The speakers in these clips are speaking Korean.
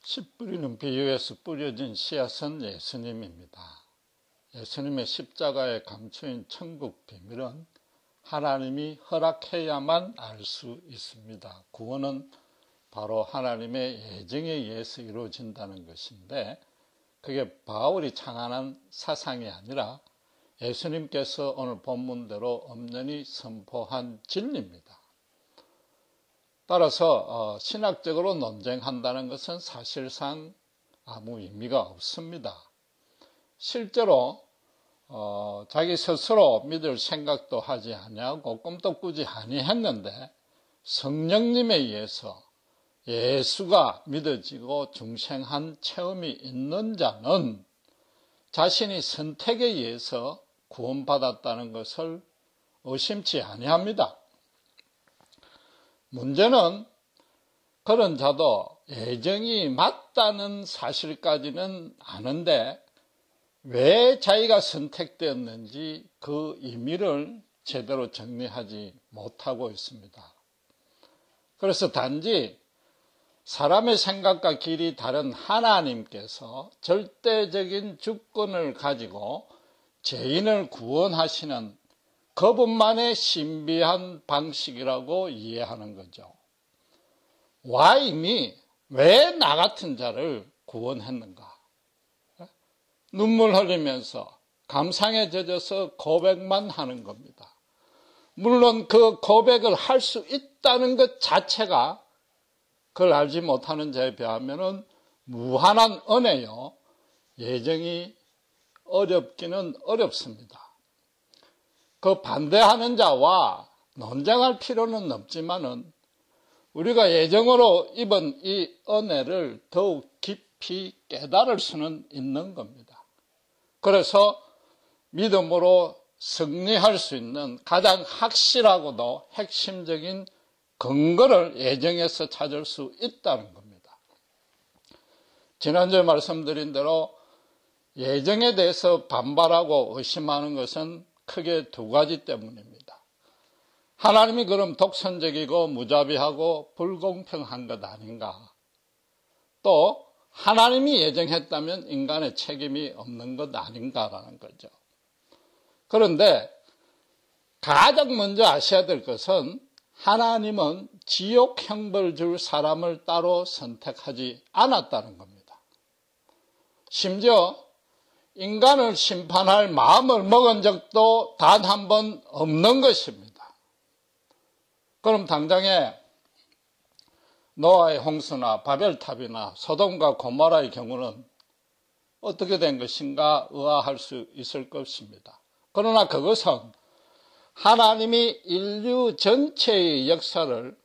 씨 뿌리는 비유에서 뿌려진 씨앗은 예수님입니다. 예수님의 십자가에 감추인 천국 비밀은 하나님이 허락해야만 알 수 있습니다. 구원은 바로 하나님의 예정에 의해서 이루어진다는 것인데, 그게 바울이 창안한 사상이 아니라 예수님께서 오늘 본문대로 엄연히 선포한 진리입니다. 따라서 신학적으로 논쟁한다는 것은 사실상 아무 의미가 없습니다. 실제로 자기 스스로 믿을 생각도 하지 아니하고 꿈도 꾸지 아니했는데 성령님에 의해서 예수가 믿어지고 중생한 체험이 있는 자는 자신이 선택에 의해서 구원받았다는 것을 의심치 아니합니다. 문제는 그런 자도 예정이 맞다는 사실까지는 아는데 왜 자기가 선택되었는지 그 의미를 제대로 정리하지 못하고 있습니다. 그래서 단지 사람의 생각과 길이 다른 하나님께서 절대적인 주권을 가지고 죄인을 구원하시는 그분만의 신비한 방식이라고 이해하는 거죠. Why니 왜 나 같은 자를 구원했는가? 눈물 흘리면서 감상에 젖어서 고백만 하는 겁니다. 물론 그 고백을 할 수 있다는 것 자체가 그걸 알지 못하는 자에 비하면 무한한 은혜요. 예정이 어렵기는 어렵습니다. 그 반대하는 자와 논쟁할 필요는 없지만은 우리가 예정으로 입은 이 은혜를 더욱 깊이 깨달을 수는 있는 겁니다. 그래서 믿음으로 승리할 수 있는 가장 확실하고도 핵심적인 근거를 예정에서 찾을 수 있다는 겁니다. 지난주에 말씀드린 대로 예정에 대해서 반발하고 의심하는 것은 크게 두 가지 때문입니다. 하나님이 그럼 독선적이고 무자비하고 불공평한 것 아닌가? 또 하나님이 예정했다면 인간의 책임이 없는 것 아닌가라는 거죠. 그런데 가장 먼저 아셔야 될 것은 하나님은 지옥 형벌 줄 사람을 따로 선택하지 않았다는 겁니다. 심지어 인간을 심판할 마음을 먹은 적도 단 한 번 없는 것입니다. 그럼 당장에 노아의 홍수나 바벨탑이나 소돔과 고모라의 경우는 어떻게 된 것인가 의아할 수 있을 것입니다. 그러나 그것은 하나님이 인류 전체의 역사를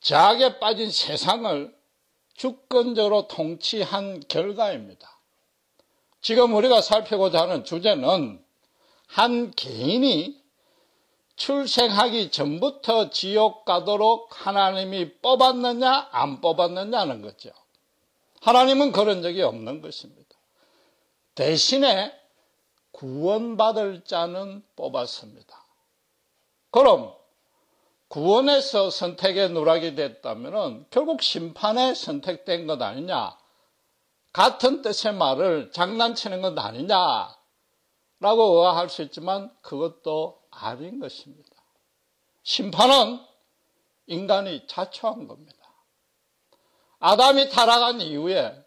죄악에 빠진 세상을 주권적으로 통치한 결과입니다. 지금 우리가 살피고자 하는 주제는 한 개인이 출생하기 전부터 지옥 가도록 하나님이 뽑았느냐 안 뽑았느냐는 거죠. 하나님은 그런 적이 없는 것입니다. 대신에 구원받을 자는 뽑았습니다. 그럼 구원에서 선택의 누락이 됐다면 결국 심판에 선택된 것 아니냐? 같은 뜻의 말을 장난치는 것 아니냐라고 의아할 수 있지만 그것도 아닌 것입니다. 심판은 인간이 자초한 겁니다. 아담이 타락한 이후에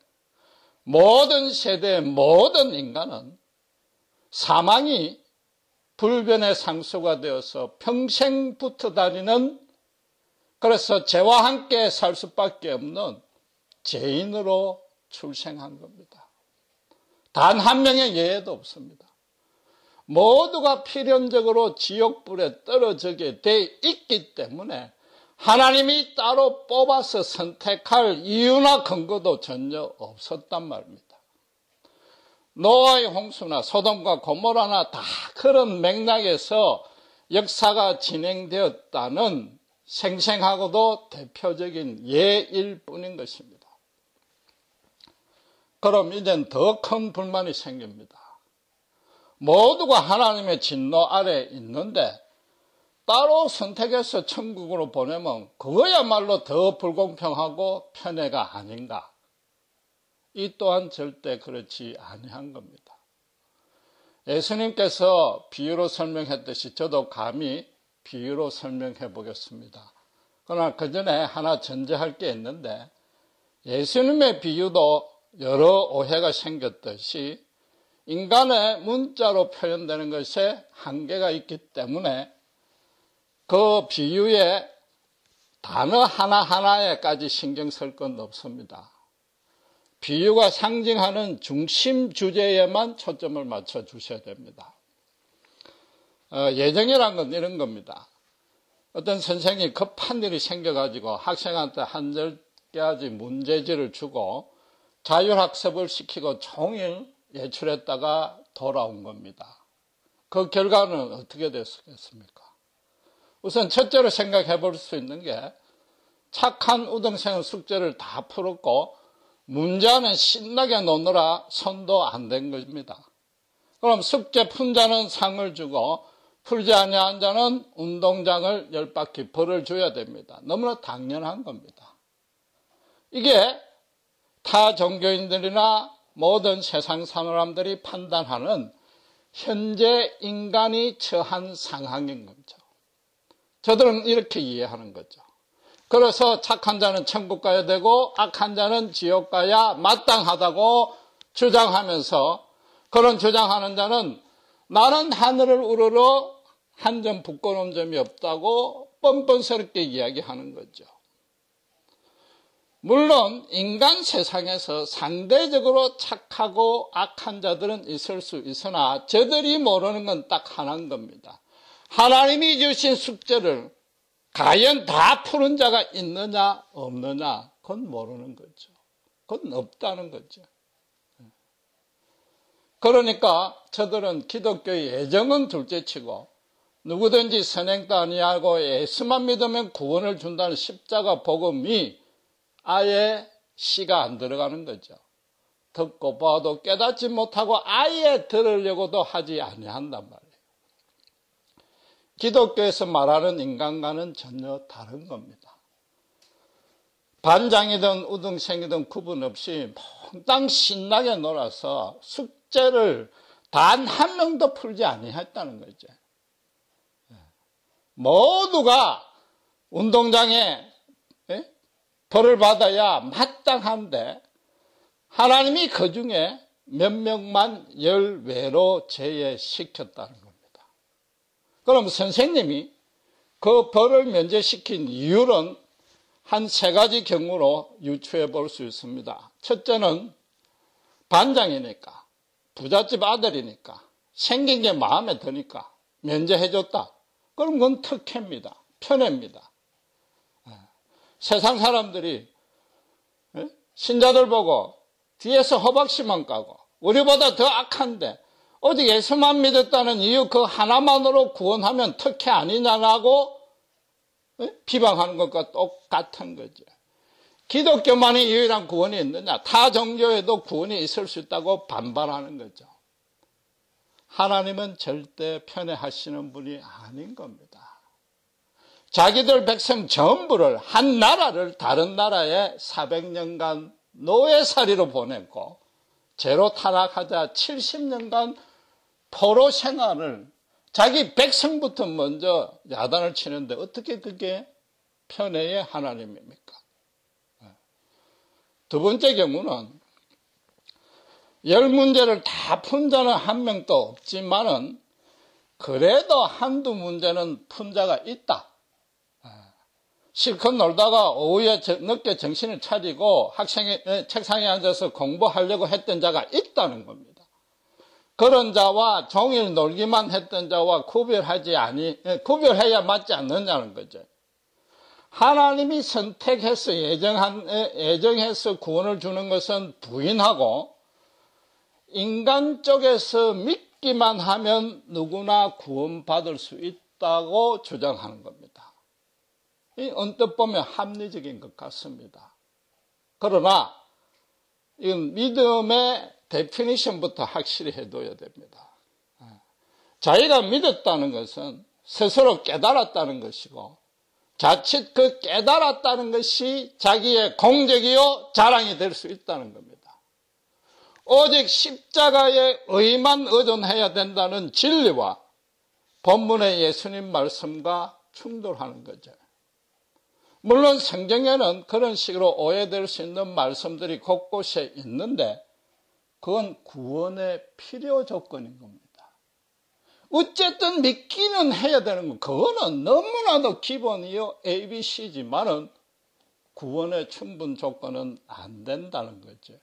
모든 세대의 모든 인간은 사망이 불변의 상수가 되어서 평생 붙어 다니는, 그래서 죄와 함께 살 수밖에 없는 죄인으로 출생한 겁니다. 단 한 명의 예외도 없습니다. 모두가 필연적으로 지옥불에 떨어지게 돼 있기 때문에 하나님이 따로 뽑아서 선택할 이유나 근거도 전혀 없었단 말입니다. 노아의 홍수나 소돔과 고모라나 다 그런 맥락에서 역사가 진행되었다는 생생하고도 대표적인 예일 뿐인 것입니다. 그럼 이젠 더 큰 불만이 생깁니다. 모두가 하나님의 진노 아래 있는데 따로 선택해서 천국으로 보내면 그거야말로 더 불공평하고 편애가 아닌가? 이 또한 절대 그렇지 아니한 겁니다. 예수님께서 비유로 설명했듯이 저도 감히 비유로 설명해 보겠습니다. 그러나 그 전에 하나 전제할 게 있는데, 예수님의 비유도 여러 오해가 생겼듯이 인간의 문자로 표현되는 것에 한계가 있기 때문에 그 비유의 단어 하나하나에까지 신경 쓸 건 없습니다. 비유가 상징하는 중심 주제에만 초점을 맞춰 주셔야 됩니다. 예정이란 건 이런 겁니다. 어떤 선생이 급한 일이 생겨가지고 학생한테 한 10가지 문제지를 주고 자율학습을 시키고 종일 예출했다가 돌아온 겁니다. 그 결과는 어떻게 됐겠습니까? 우선 첫째로 생각해 볼 수 있는 게, 착한 우등생은 숙제를 다 풀었고 문제는 신나게 노느라 손도 안 댄 겁니다. 그럼 숙제 푼 자는 상을 주고 풀지 아니한 자는 운동장을 10바퀴 벌을 줘야 됩니다. 너무나 당연한 겁니다. 이게 타 종교인들이나 모든 세상 사람들이 판단하는 현재 인간이 처한 상황인 거죠. 저들은 이렇게 이해하는 거죠. 그래서 착한 자는 천국 가야 되고 악한 자는 지옥 가야 마땅하다고 주장하면서, 그런 주장하는 자는 나는 하늘을 우러러 한 점 부끄러운 점이 없다고 뻔뻔스럽게 이야기하는 거죠. 물론 인간 세상에서 상대적으로 착하고 악한 자들은 있을 수 있으나 저들이 모르는 건 딱 하나인 겁니다. 하나님이 주신 숙제를 과연 다 푸는 자가 있느냐 없느냐, 그건 모르는 거죠. 그건 없다는 거죠. 그러니까 저들은 기독교의 예정은 둘째치고 누구든지 선행도 아니하고 예수만 믿으면 구원을 준다는 십자가 복음이 아예 씨가 안 들어가는 거죠. 듣고 봐도 깨닫지 못하고 아예 들으려고도 하지 아니한단 말이에요. 기독교에서 말하는 인간과는 전혀 다른 겁니다. 반장이든 우등생이든 구분 없이 몽땅 신나게 놀아서 숙제를 단 한 명도 풀지 아니했다는 거죠. 모두가 운동장에 벌을 받아야 마땅한데 하나님이 그 중에 몇 명만 열외로 제외시켰다는 겁니다. 그럼 선생님이 그 벌을 면제시킨 이유는 한 3가지 경우로 유추해 볼 수 있습니다. 첫째는 반장이니까, 부잣집 아들이니까, 생긴 게 마음에 드니까 면제해줬다. 그럼 그건 특혜입니다. 편애입니다. 세상 사람들이 신자들 보고 뒤에서 허박심만 까고 우리보다 더 악한데 오직 예수만 믿었다는 이유 그 하나만으로 구원하면 특혜 아니냐라고 비방하는 것과 똑같은 거죠. 기독교만이 유일한 구원이 있느냐, 타 종교에도 구원이 있을 수 있다고 반발하는 거죠. 하나님은 절대 편애하시는 분이 아닌 겁니다. 자기들 백성 전부를, 한 나라를 다른 나라에 400년간 노예살이로 보냈고 죄로 타락하자 70년간 포로 생활을, 자기 백성부터 먼저 야단을 치는데 어떻게 그게 편애의 하나님입니까? 두 번째 경우는 10문제를 다 푼 자는 한 명도 없지만은 그래도 한두 문제는 푼 자가 있다. 실컷 놀다가 오후에 늦게 정신을 차리고 책상에 앉아서 공부하려고 했던 자가 있다는 겁니다. 그런 자와 종일 놀기만 했던 자와 구별해야 맞지 않느냐는 거죠. 하나님이 선택해서 예정해서 구원을 주는 것은 부인하고 인간 쪽에서 믿기만 하면 누구나 구원받을 수 있다고 주장하는 겁니다. 언뜻 보면 합리적인 것 같습니다. 그러나 이건 믿음의 데피니션부터 확실히 해둬야 됩니다. 자기가 믿었다는 것은 스스로 깨달았다는 것이고 자칫 그 깨달았다는 것이 자기의 공적이요 자랑이 될 수 있다는 겁니다. 오직 십자가의 의만 의존해야 된다는 진리와 본문의 예수님 말씀과 충돌하는 거죠. 물론 성경에는 그런 식으로 오해될 수 있는 말씀들이 곳곳에 있는데 그건 구원의 필요 조건인 겁니다. 어쨌든 믿기는 해야 되는 거, 그거는 너무나도 기본이요 ABC지만은 구원의 충분 조건은 안 된다는 거죠.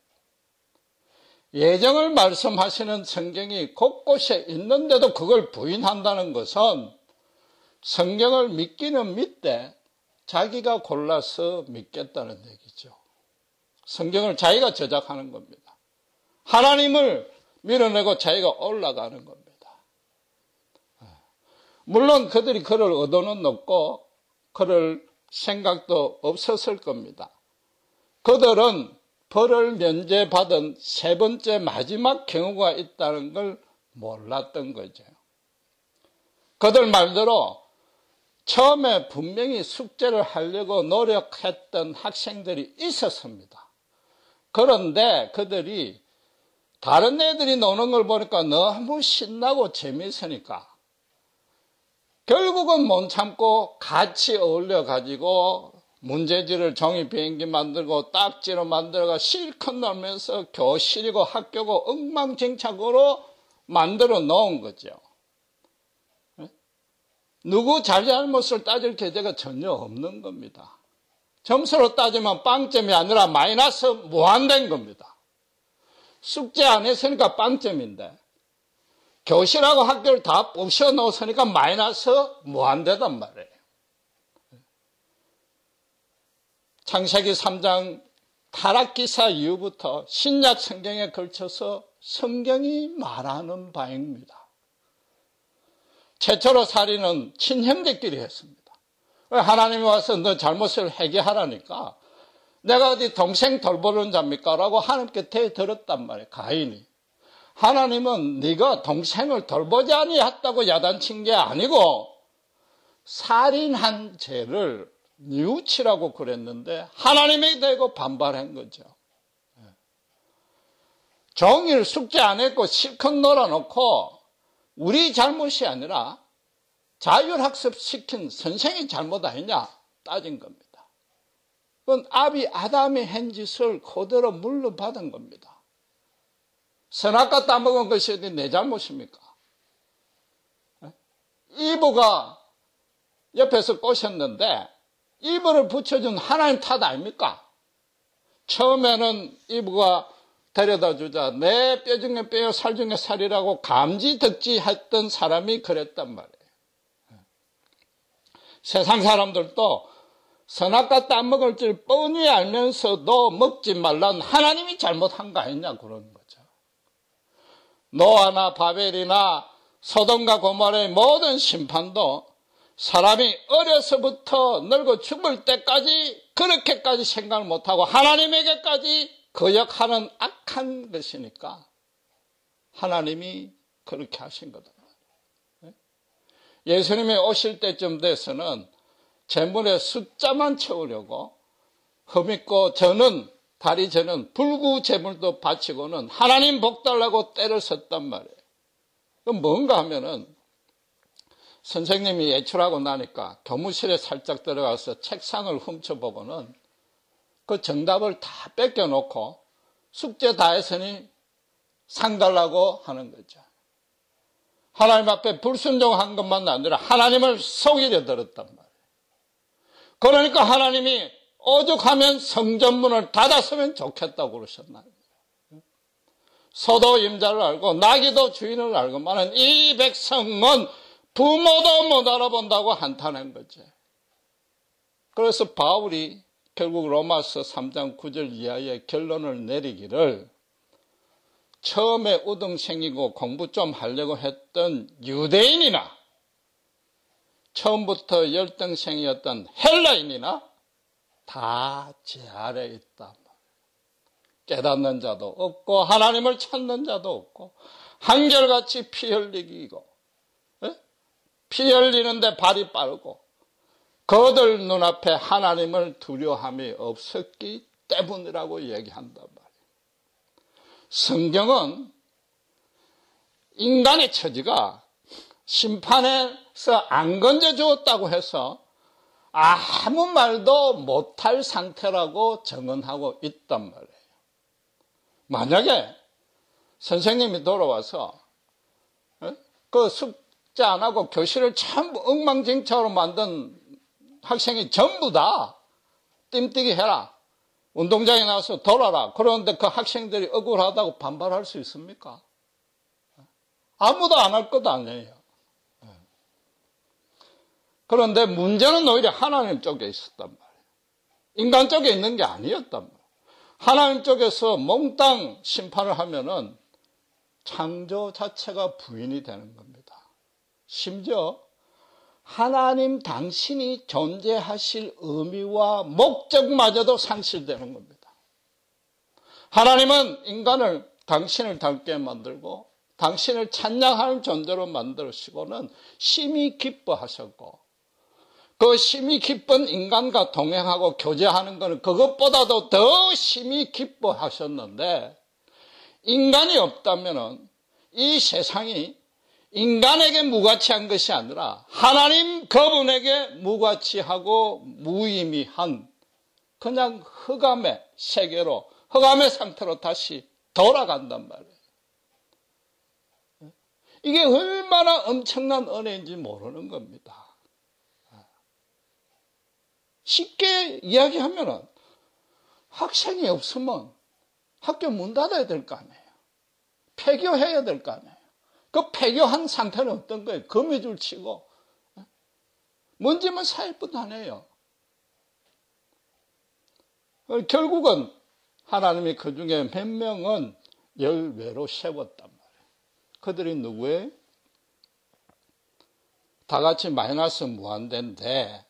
예정을 말씀하시는 성경이 곳곳에 있는데도 그걸 부인한다는 것은 성경을 믿기는 믿되 자기가 골라서 믿겠다는 얘기죠. 성경을 자기가 제작하는 겁니다. 하나님을 밀어내고 자기가 올라가는 겁니다. 물론 그들이 그럴 의도는 없고 그럴 생각도 없었을 겁니다. 그들은 벌을 면제받은 세 번째 마지막 경우가 있다는 걸 몰랐던 거죠. 그들 말대로 처음에 분명히 숙제를 하려고 노력했던 학생들이 있었습니다. 그런데 그들이 다른 애들이 노는 걸 보니까 너무 신나고 재미있으니까 결국은 못 참고 같이 어울려 가지고 문제지를 종이 비행기 만들고 딱지로 만들어가 실컷 놀면서 교실이고 학교고 엉망진창으로 만들어 놓은 거죠. 누구 잘잘못을 따질 계제가 전혀 없는 겁니다. 점수로 따지면 빵점이 아니라 마이너스 무한대인 겁니다. 숙제 안 했으니까 빵점인데 교실하고 학교를 다 부셔 놓으니까 마이너스 무한대단 말이에요. 창세기 3장 타락기사 이후부터 신약 성경에 걸쳐서 성경이 말하는 바입니다. 최초로 살인은 친형제끼리 했습니다. 하나님이 와서 너 잘못을 회개하라니까 내가 어디 동생 돌보는 자입니까? 라고 하나님께 대들었단 말이에요. 가인이. 하나님은 네가 동생을 돌보지 아니했다고 야단친 게 아니고 살인한 죄를 뉘우치라고 그랬는데 하나님이 대고 반발한 거죠. 종일 숙제 안 했고 실컷 놀아놓고 우리 잘못이 아니라 자율학습 시킨 선생이 잘못 아니냐 따진 겁니다. 그건 아비 아담이 한 짓을 그대로 물러받은 겁니다. 선악과 따먹은 것이 어디 내 잘못입니까? 이브가 옆에서 꼬셨는데 이브를 붙여준 하나님 탓 아닙니까? 처음에는 이브가 데려다 주자 내 뼈 중에 뼈요 살 중에 살이라고 감지덕지했던 사람이 그랬단 말이에요. 세상 사람들도 선악과 따먹을 줄 뻔히 알면서도 먹지 말란 하나님이 잘못한 거 아니냐 그러는 거죠. 노아나 바벨이나 소돔과 고모라의 모든 심판도 사람이 어려서부터 늙어 죽을 때까지 그렇게까지 생각을 못하고 하나님에게까지 거역하는 악한 것이니까 하나님이 그렇게 하신 거다. 예수님이 오실 때쯤 돼서는 재물의 숫자만 채우려고 흠있고 다리 저는 불구 재물도 바치고는 하나님 복달라고 때를 썼단 말이에요. 그럼 뭔가 하면은 선생님이 외출하고 나니까 교무실에 살짝 들어가서 책상을 훔쳐보고는 그 정답을 다 뺏겨놓고 숙제 다 했으니 상 달라고 하는 거죠. 하나님 앞에 불순종한 것만 아니라 하나님을 속이려 들었단 말이에요. 그러니까 하나님이 오죽하면 성전문을 닫았으면 좋겠다고 그러셨나요? 소도 임자를 알고 나귀도 주인을 알고만은 이 백성은 부모도 못 알아본다고 한탄한 거죠. 그래서 바울이 결국 로마서 3장 9절 이하의 결론을 내리기를 처음에 우등생이고 공부 좀 하려고 했던 유대인이나 처음부터 열등생이었던 헬라인이나 다 제 아래에 있다. 깨닫는 자도 없고 하나님을 찾는 자도 없고 한결같이 피 흘리기고 피 흘리는데 발이 빠르고 그들 눈앞에 하나님을 두려움이 없었기 때문이라고 얘기한단 말이에요. 성경은 인간의 처지가 심판에서 안 건져주었다고 해서 아무 말도 못할 상태라고 정언하고 있단 말이에요. 만약에 선생님이 돌아와서 그 숙제 안 하고 교실을 전부 엉망진창으로 만든 학생이 전부 다 뜀뛰기 해라, 운동장에 나와서 돌아라, 그러는데 그 학생들이 억울하다고 반발할 수 있습니까? 아무도 안 할 것도 아니에요. 그런데 문제는 오히려 하나님 쪽에 있었단 말이에요. 인간 쪽에 있는 게 아니었단 말이에요. 하나님 쪽에서 몽땅 심판을 하면은 창조 자체가 부인이 되는 겁니다. 심지어 하나님 당신이 존재하실 의미와 목적마저도 상실되는 겁니다. 하나님은 인간을 당신을 닮게 만들고 당신을 찬양하는 존재로 만드시고는 심히 기뻐하셨고, 그 심히 기쁜 인간과 동행하고 교제하는 것은 그것보다도 더 심히 기뻐하셨는데, 인간이 없다면 이 세상이 인간에게 무가치한 것이 아니라 하나님 그분에게 무가치하고 무의미한 그냥 흑암의 세계로, 흑암의 상태로 다시 돌아간단 말이에요. 이게 얼마나 엄청난 은혜인지 모르는 겁니다. 쉽게 이야기하면 학생이 없으면 학교 문 닫아야 될 거 아니에요. 폐교해야 될 거 아니에요. 그 폐교한 상태는 어떤 거예요? 거미줄 치고 먼지만 쌓일 뿐 아니에요. 결국은 하나님이 그 중에 몇 명은 열외로 세웠단 말이에요. 그들이 누구예요? 다 같이 마이너스 무한대인데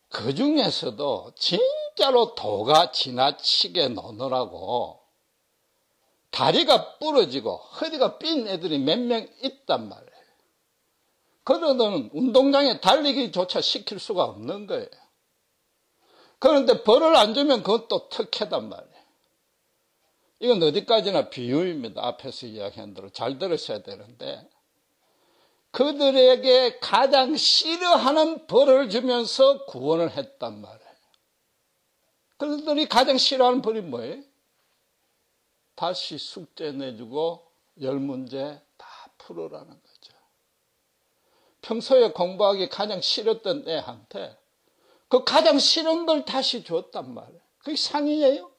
그 중에서도 진짜로 도가 지나치게 노느라고 다리가 부러지고 허리가 삔 애들이 몇 명 있단 말이에요. 그러더니 운동장에 달리기조차 시킬 수가 없는 거예요. 그런데 벌을 안 주면 그건 또 특혜단 말이에요. 이건 어디까지나 비유입니다. 앞에서 이야기한 대로 잘 들으셔야 되는데, 그들에게 가장 싫어하는 벌을 주면서 구원을 했단 말이에요. 그들이 가장 싫어하는 벌이 뭐예요? 다시 숙제 내주고 10문제 다 풀으라는 거죠. 평소에 공부하기 가장 싫었던 애한테 그 가장 싫은 걸 다시 줬단 말이에요. 그게 상이에요?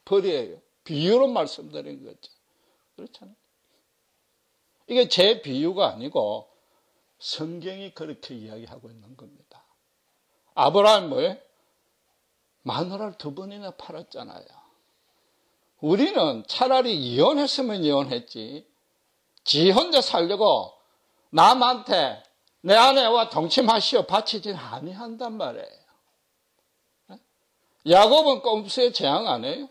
벌이에요? 비유로 말씀드린 거죠. 그렇잖아요. 이게 제 비유가 아니고 성경이 그렇게 이야기하고 있는 겁니다. 아브라함이 뭐예요? 마누라를 2번이나 팔았잖아요. 우리는 차라리 이혼했으면 이혼했지, 지 혼자 살려고 남한테 내 아내와 동침하시오 바치진 아니한단 말이에요. 야곱은 꼼수에 재앙 안 해요?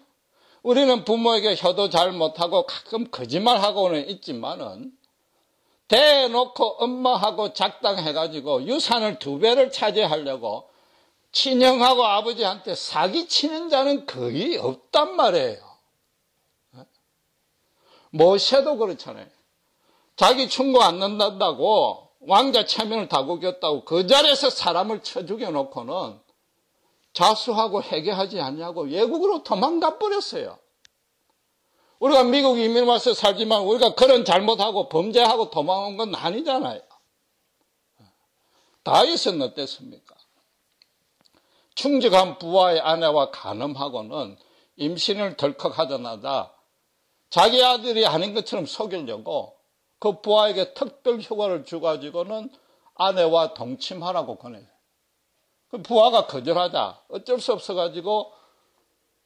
우리는 부모에게 효도 잘 못하고 가끔 거짓말하고는 있지만은 대놓고 엄마하고 작당해가지고 유산을 2배를 차지하려고 친형하고 아버지한테 사기치는 자는 거의 없단 말이에요. 모세도 그렇잖아요. 자기 충고 안 넣는다고 왕자 체면을 다 구겼다고 그 자리에서 사람을 쳐 죽여놓고는 자수하고 회개하지 않냐고 외국으로 도망가 버렸어요. 우리가 미국 이민 와서 살지만 우리가 그런 잘못하고 범죄하고 도망온 건 아니잖아요. 다윗은 어땠습니까? 충직한 부하의 아내와 간음하고는 임신을 덜컥 하자마자 자기 아들이 아닌 것처럼 속이려고 그 부하에게 특별 휴가를 줘가지고는 아내와 동침하라고 권해요. 그 부하가 거절하자 어쩔 수 없어가지고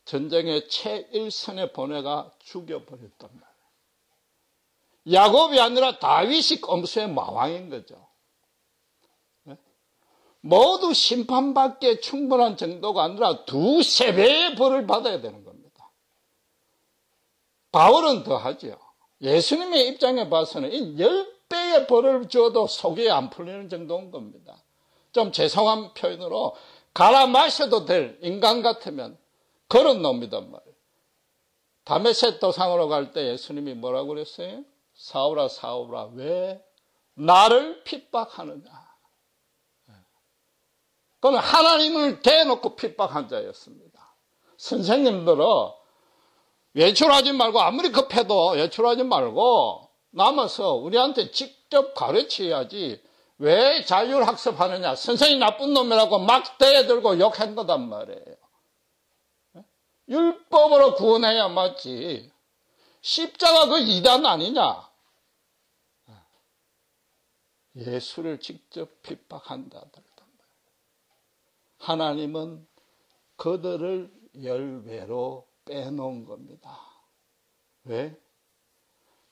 전쟁의 최일선에 보내가 죽여버렸단 말이에요. 야곱이 아니라 다윗이 꼼수의 마왕인 거죠. 모두 심판받기에 충분한 정도가 아니라 2~3배의 벌을 받아야 되는 겁니다. 바울은 더하죠. 예수님의 입장에 봐서는 10배의 벌을 줘도 속이 안 풀리는 정도인 겁니다. 좀 죄송한 표현으로 갈아 마셔도 될 인간 같으면 그런 놈이단 말이에요. 다메섹 도상으로 갈 때 예수님이 뭐라고 그랬어요? 사울아 사울아 왜 나를 핍박하느냐. 그건 하나님을 대놓고 핍박한 자였습니다. 선생님들은 외출하지 말고 아무리 급해도 외출하지 말고 남아서 우리한테 직접 가르쳐야지 왜 자율학습하느냐. 선생님 나쁜 놈이라고 막 대들고 욕한 거단 말이에요. 율법으로 구원해야 맞지. 십자가 그 이단 아니냐. 예수를 직접 핍박한다. 하나님은 그들을 열외로 빼놓은 겁니다. 왜?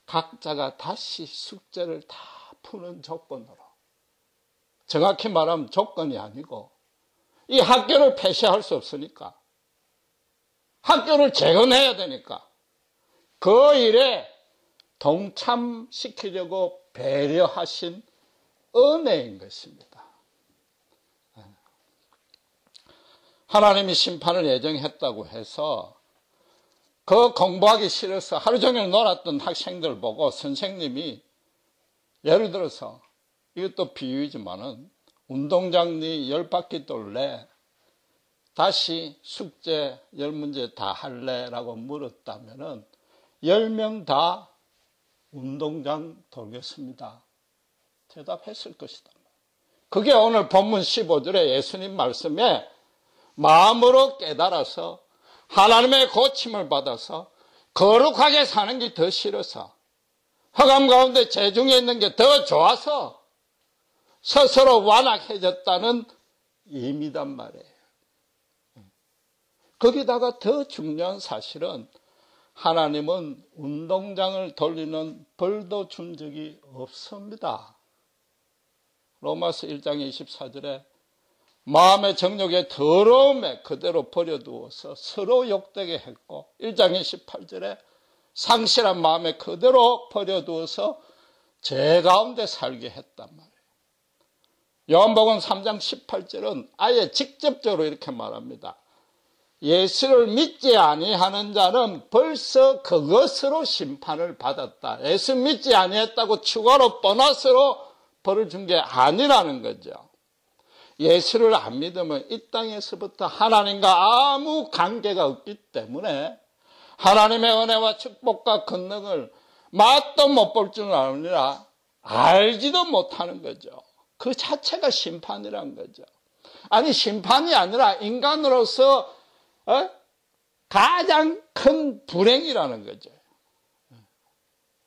각자가 다시 숙제를 다 푸는 조건으로. 정확히 말하면 조건이 아니고 이 학교를 폐쇄할 수 없으니까 학교를 재건해야 되니까 그 일에 동참시키려고 배려하신 은혜인 것입니다. 하나님이 심판을 예정했다고 해서 그 공부하기 싫어서 하루 종일 놀았던 학생들 보고 선생님이 예를 들어서 이것도 비유이지만은 운동장 네 10바퀴 돌래 다시 숙제 10문제 다 할래? 라고 물었다면은 10명 다 운동장 돌겠습니다. 대답했을 것이다. 그게 오늘 본문 15절에 예수님 말씀에 마음으로 깨달아서 하나님의 고침을 받아서 거룩하게 사는 게 더 싫어서 흑암 가운데 재중에 있는 게 더 좋아서 스스로 완악해졌다는 의미단 말이에요. 거기다가 더 중요한 사실은 하나님은 운동장을 돌리는 벌도 준 적이 없습니다. 로마서 1장 24절에 마음의 정욕의 더러움에 그대로 버려두어서 서로 욕되게 했고 1장 28절에 상실한 마음에 그대로 버려두어서 죄 가운데 살게 했단 말이에요. 요한복음 3장 18절은 아예 직접적으로 이렇게 말합니다. 예수를 믿지 아니하는 자는 벌써 그것으로 심판을 받았다. 예수 믿지 아니했다고 추가로 보너스로 벌을 준 게 아니라는 거죠. 예수를 안 믿으면 이 땅에서부터 하나님과 아무 관계가 없기 때문에 하나님의 은혜와 축복과 권능을 맛도 못 볼 줄 아니라 알지도 못하는 거죠. 그 자체가 심판이란 거죠. 아니 심판이 아니라 인간으로서 가장 큰 불행이라는 거죠.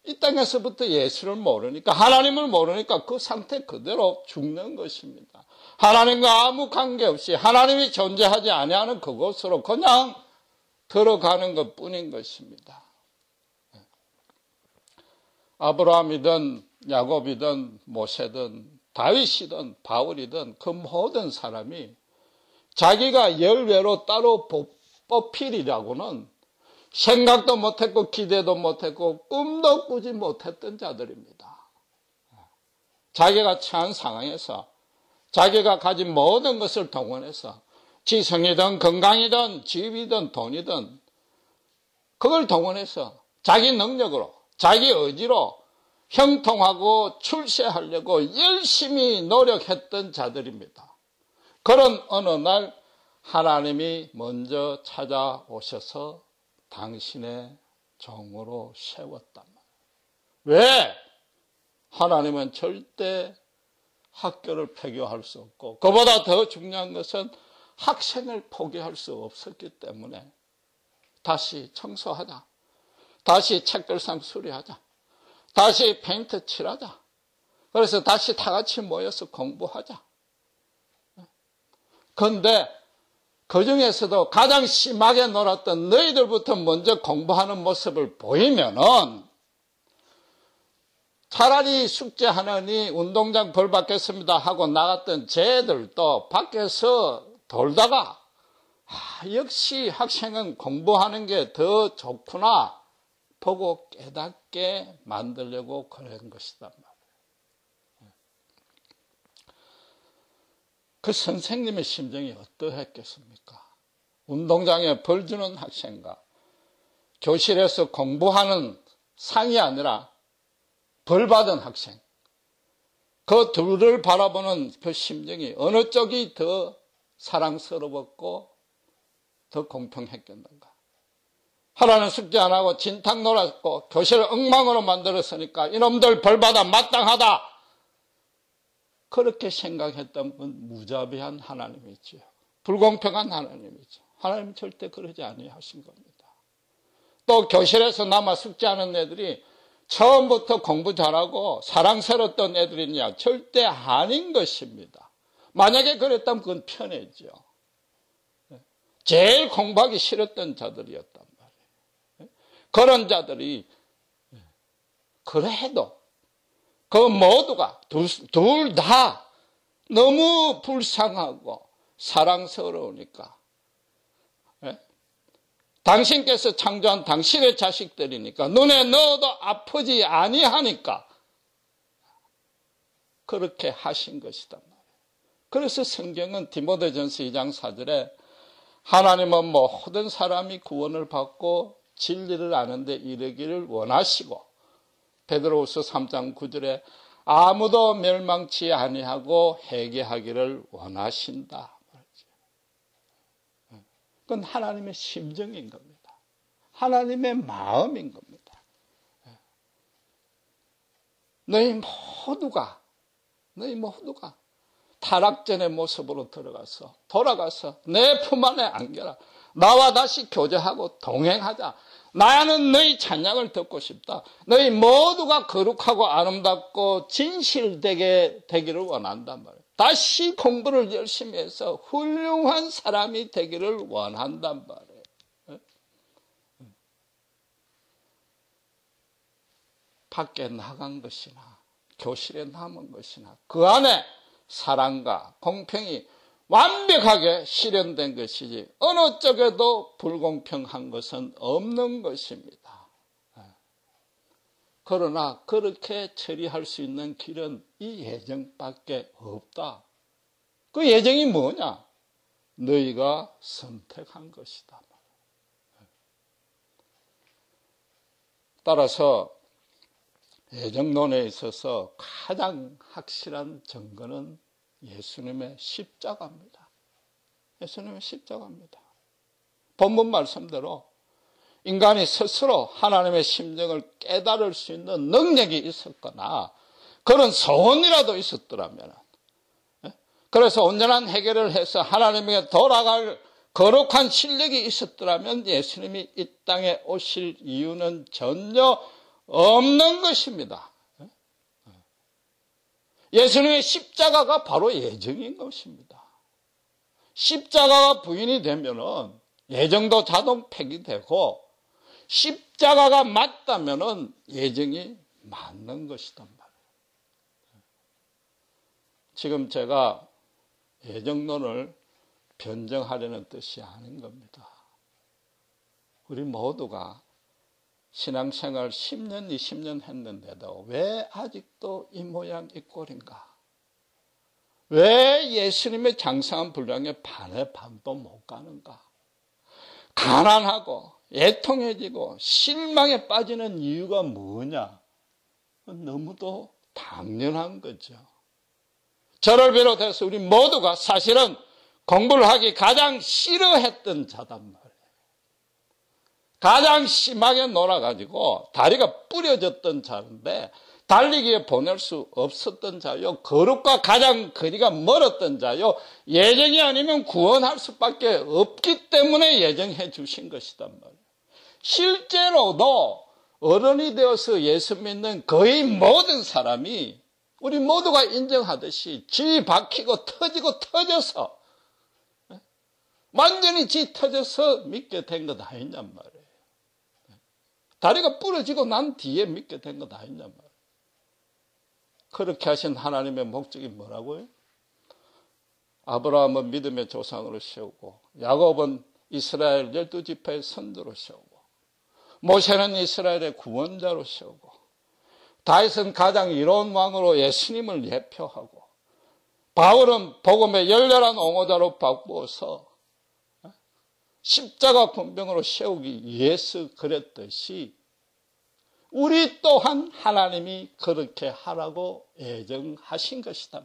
이 땅에서부터 예수를 모르니까 하나님을 모르니까 그 상태 그대로 죽는 것입니다. 하나님과 아무 관계없이 하나님이 존재하지 아니하는 그곳으로 그냥 들어가는 것뿐인 것입니다. 아브라함이든 야곱이든 모세든 다윗이든 바울이든 그 모든 사람이 자기가 열외로 따로 뽑히리라고는 생각도 못했고 기대도 못했고 꿈도 꾸지 못했던 자들입니다. 자기가 처한 상황에서 자기가 가진 모든 것을 동원해서 지성이든 건강이든 집이든 돈이든 그걸 동원해서 자기 능력으로 자기 의지로 형통하고 출세하려고 열심히 노력했던 자들입니다. 그런 어느 날 하나님이 먼저 찾아오셔서 당신의 종으로 세웠단 말이에요. 왜? 하나님은 절대 학교를 폐교할 수 없고 그보다 더 중요한 것은 학생을 포기할 수 없었기 때문에 다시 청소하자. 다시 책들상 수리하자. 다시 페인트 칠하자. 그래서 다시 다 같이 모여서 공부하자. 그런데 그 중에서도 가장 심하게 놀았던 너희들부터 먼저 공부하는 모습을 보이면은 차라리 숙제하느니 운동장 벌 받겠습니다 하고 나갔던 쟤들도 밖에서 돌다가 역시 학생은 공부하는 게 더 좋구나 보고 깨닫게 만들려고 그런 것이단 말이에요. 그 선생님의 심정이 어떠했겠습니까? 운동장에 벌 주는 학생과 교실에서 공부하는 상이 아니라 벌받은 학생. 그 둘을 바라보는 그 심정이 어느 쪽이 더 사랑스러웠고 더 공평했겠는가. 하나는 숙제 안 하고 진탕 놀았고 교실을 엉망으로 만들었으니까 이놈들 벌받아 마땅하다. 그렇게 생각했던 분 무자비한 하나님이지요. 불공평한 하나님이죠. 하나님은 절대 그러지 아니하신 겁니다. 또 교실에서 남아 숙제하는 애들이 처음부터 공부 잘하고 사랑스러웠던 애들이냐? 절대 아닌 것입니다. 만약에 그랬다면 그건 편애죠. 제일 공부하기 싫었던 자들이었단 말이에요. 그런 자들이 그래도 그 모두가 둘 다 너무 불쌍하고 사랑스러우니까 당신께서 창조한 당신의 자식들이니까 눈에 넣어도 아프지 아니하니까 그렇게 하신 것이단 말이에요. 그래서 성경은 디모데전서 2장 4절에 하나님은 모든 사람이 구원을 받고 진리를 아는 데 이르기를 원하시고 베드로후서 3장 9절에 아무도 멸망치 아니하고 회개하기를 원하신다. 그건 하나님의 심정인 겁니다. 하나님의 마음인 겁니다. 너희 모두가 타락전의 모습으로 돌아가서 내 품 안에 안겨라. 나와 다시 교제하고 동행하자. 나는 너희 찬양을 듣고 싶다. 너희 모두가 거룩하고 아름답고 진실되게 되기를 원한단 말이에요. 다시 공부를 열심히 해서 훌륭한 사람이 되기를 원한단 말이에요. 밖에 나간 것이나 교실에 남은 것이나 그 안에 사랑과 공평이 완벽하게 실현된 것이지 어느 쪽에도 불공평한 것은 없는 것입니다. 그러나 그렇게 처리할 수 있는 길은 이 예정밖에 없다. 그 예정이 뭐냐? 너희가 선택한 것이다. 따라서 예정론에 있어서 가장 확실한 증거는 예수님의 십자가입니다. 예수님의 십자가입니다. 본문 말씀대로 인간이 스스로 하나님의 심정을 깨달을 수 있는 능력이 있었거나 그런 소원이라도 있었더라면, 그래서 온전한 해결을 해서 하나님에게 돌아갈 거룩한 실력이 있었더라면 예수님이 이 땅에 오실 이유는 전혀 없는 것입니다. 예수님의 십자가가 바로 예정인 것입니다. 십자가가 부인이 되면은 예정도 자동 폐기되고 십자가가 맞다면은 예정이 맞는 것이단 말이에요. 지금 제가 예정론을 변정하려는 뜻이 아닌 겁니다. 우리 모두가 신앙생활 10년, 20년 했는데도 왜 아직도 이 모양 이 꼴인가? 왜 예수님의 장성한 분량에 반의 반도 못 가는가? 가난하고 애통해지고 실망에 빠지는 이유가 뭐냐? 너무도 당연한 거죠. 저를 비롯해서 우리 모두가 사실은 공부를 하기 가장 싫어했던 자단 말이에요. 가장 심하게 놀아가지고 다리가 부러졌던 자인데 달리기에 보낼 수 없었던 자요. 거룩과 가장 거리가 멀었던 자요. 예정이 아니면 구원할 수밖에 없기 때문에 예정해 주신 것이단 말이에요. 실제로도 어른이 되어서 예수 믿는 거의 모든 사람이 우리 모두가 인정하듯이 쥐 박히고 터지고 터져서 완전히 쥐 터져서 믿게 된 것 아니냔 말이에요. 다리가 부러지고 난 뒤에 믿게 된 것 아니냔 말이에요. 그렇게 하신 하나님의 목적이 뭐라고요? 아브라함은 믿음의 조상으로 세우고 야곱은 이스라엘 12지파의 선두로 세우고 모세는 이스라엘의 구원자로 세우고 다윗은 가장 이로운 왕으로 예수님을 예표하고 바울은 복음의 열렬한 옹호자로 바꾸어서 십자가 군병으로 세우기 위해서 그랬듯이 우리 또한 하나님이 그렇게 하라고 예정하신 것이다.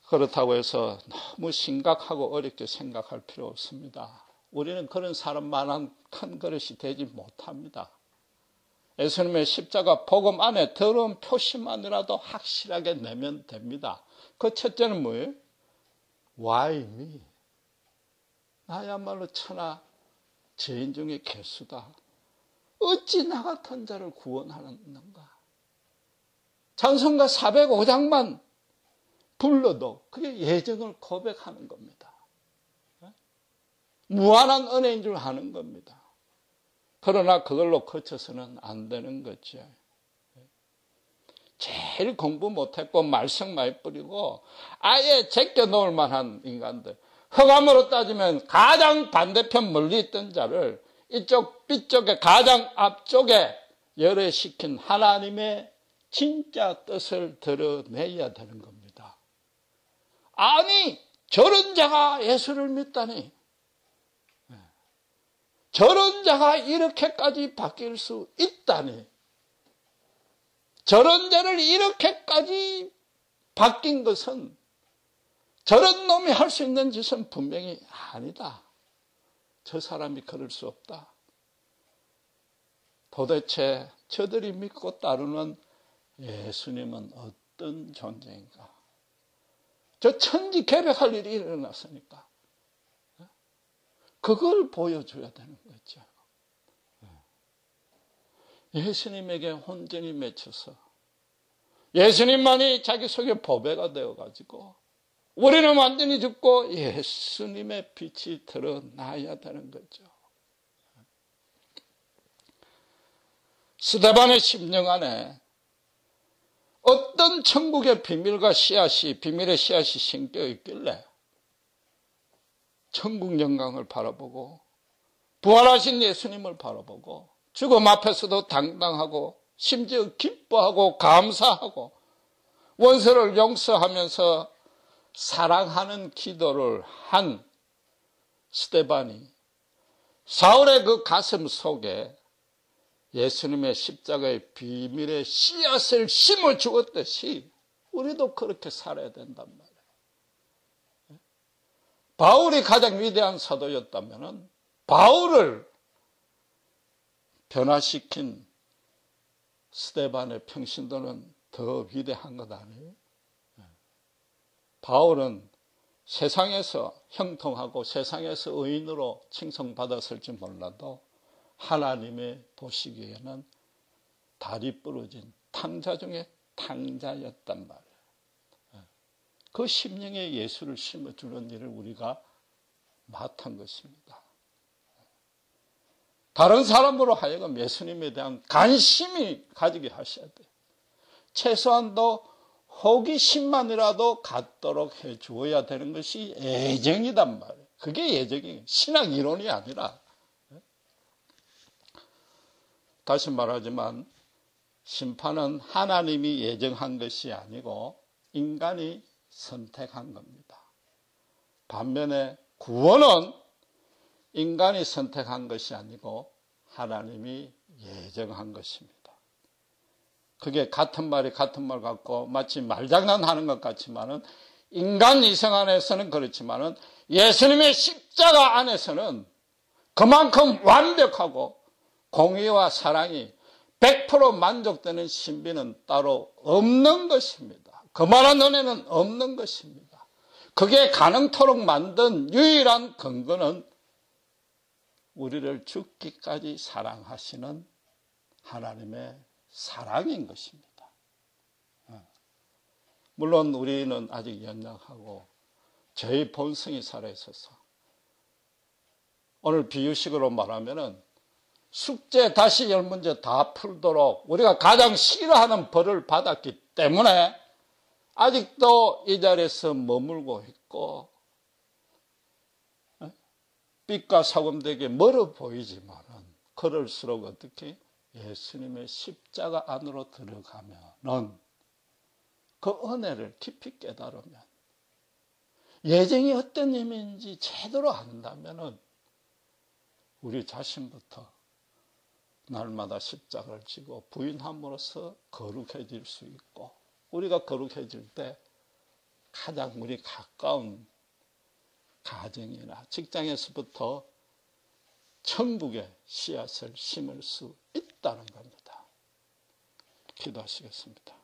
그렇다고 해서 너무 심각하고 어렵게 생각할 필요 없습니다. 우리는 그런 사람만한 큰 그릇이 되지 못합니다. 예수님의 십자가 복음 안에 더러운 표시만이라도 확실하게 내면 됩니다. 그 첫째는 뭐예요? Why me? 나야말로 천하 죄인 중에 괴수다. 어찌 나 같은 자를 구원하는가? 찬송가 405장만 불러도 그게 예정을 고백하는 겁니다. 무한한 은혜인 줄 아는 겁니다. 그러나 그걸로 그쳐서는 안 되는 거죠. 제일 공부 못했고 말썽 많이 뿌리고 아예 제껴놓을 만한 인간들, 흑암으로 따지면 가장 반대편 멀리 있던 자를 이쪽 B쪽에 가장 앞쪽에 열애시킨 하나님의 진짜 뜻을 드러내야 되는 겁니다. 아니, 저런 자가 예수를 믿다니, 저런 자가 이렇게까지 바뀔 수 있다니, 저런 자를 이렇게까지 바뀐 것은 저런 놈이 할 수 있는 짓은 분명히 아니다. 저 사람이 그럴 수 없다. 도대체 저들이 믿고 따르는 예수님은 어떤 존재인가? 저 천지개벽할 일이 일어났으니까 그걸 보여줘야 되는 거죠. 예수님에게 온전히 맺혀서 예수님만이 자기 속에 보배가 되어가지고 우리는 완전히 죽고 예수님의 빛이 드러나야 되는 거죠. 스데반의 심령 안에 어떤 천국의 비밀의 씨앗이 심겨 있길래 천국 영광을 바라보고 부활하신 예수님을 바라보고 죽음 앞에서도 당당하고 심지어 기뻐하고 감사하고 원수를 용서하면서 사랑하는 기도를 한 스데반이 사울의 그 가슴 속에 예수님의 십자가의 비밀의 씨앗을 심어 주었듯이 우리도 그렇게 살아야 된단 말이에요. 바울이 가장 위대한 사도였다면 바울을 변화시킨 스데반의 평신도는 더 위대한 것 아니에요? 바울은 세상에서 형통하고 세상에서 의인으로 칭송받았을지 몰라도 하나님의 보시기에는 다리 부러진 탕자 중에 탕자였단 말이에요. 그 심령에 예수를 심어주는 일을 우리가 맡은 것입니다. 다른 사람으로 하여금 예수님에 대한 관심이 가지게 하셔야 돼요. 최소한도 호기심만이라도 갖도록 해주어야 되는 것이 예정이단 말이에요. 그게 예정이에요. 신학 이론이 아니라. 다시 말하지만 심판은 하나님이 예정한 것이 아니고 인간이 선택한 겁니다. 반면에 구원은 인간이 선택한 것이 아니고 하나님이 예정한 것입니다. 그게 같은 말이 같은 말 같고 마치 말장난하는 것 같지만은 인간 이성 안에서는 그렇지만은 예수님의 십자가 안에서는 그만큼 완벽하고 공의와 사랑이 100% 만족되는 신비는 따로 없는 것입니다. 그만한 은혜는 없는 것입니다. 그게 가능토록 만든 유일한 근거는 우리를 죽기까지 사랑하시는 하나님의 사랑인 것입니다. 물론 우리는 아직 연약하고 저희 본성이 살아있어서 오늘 비유식으로 말하면은 숙제 다시 10문제 다 풀도록 우리가 가장 싫어하는 벌을 받았기 때문에 아직도 이 자리에서 머물고 있고 빛과 소금되게 멀어 보이지만은 그럴수록 어떻게 예수님의 십자가 안으로 들어가면은 그 은혜를 깊이 깨달으면 예정이 어떤 의미인지 제대로 안다면은 우리 자신부터 날마다 십자가를 지고 부인함으로써 거룩해질 수 있고, 우리가 거룩해질 때 가장 우리 가까운 가정이나 직장에서부터 천국의 씨앗을 심을 수 있다는 겁니다. 기도하시겠습니다.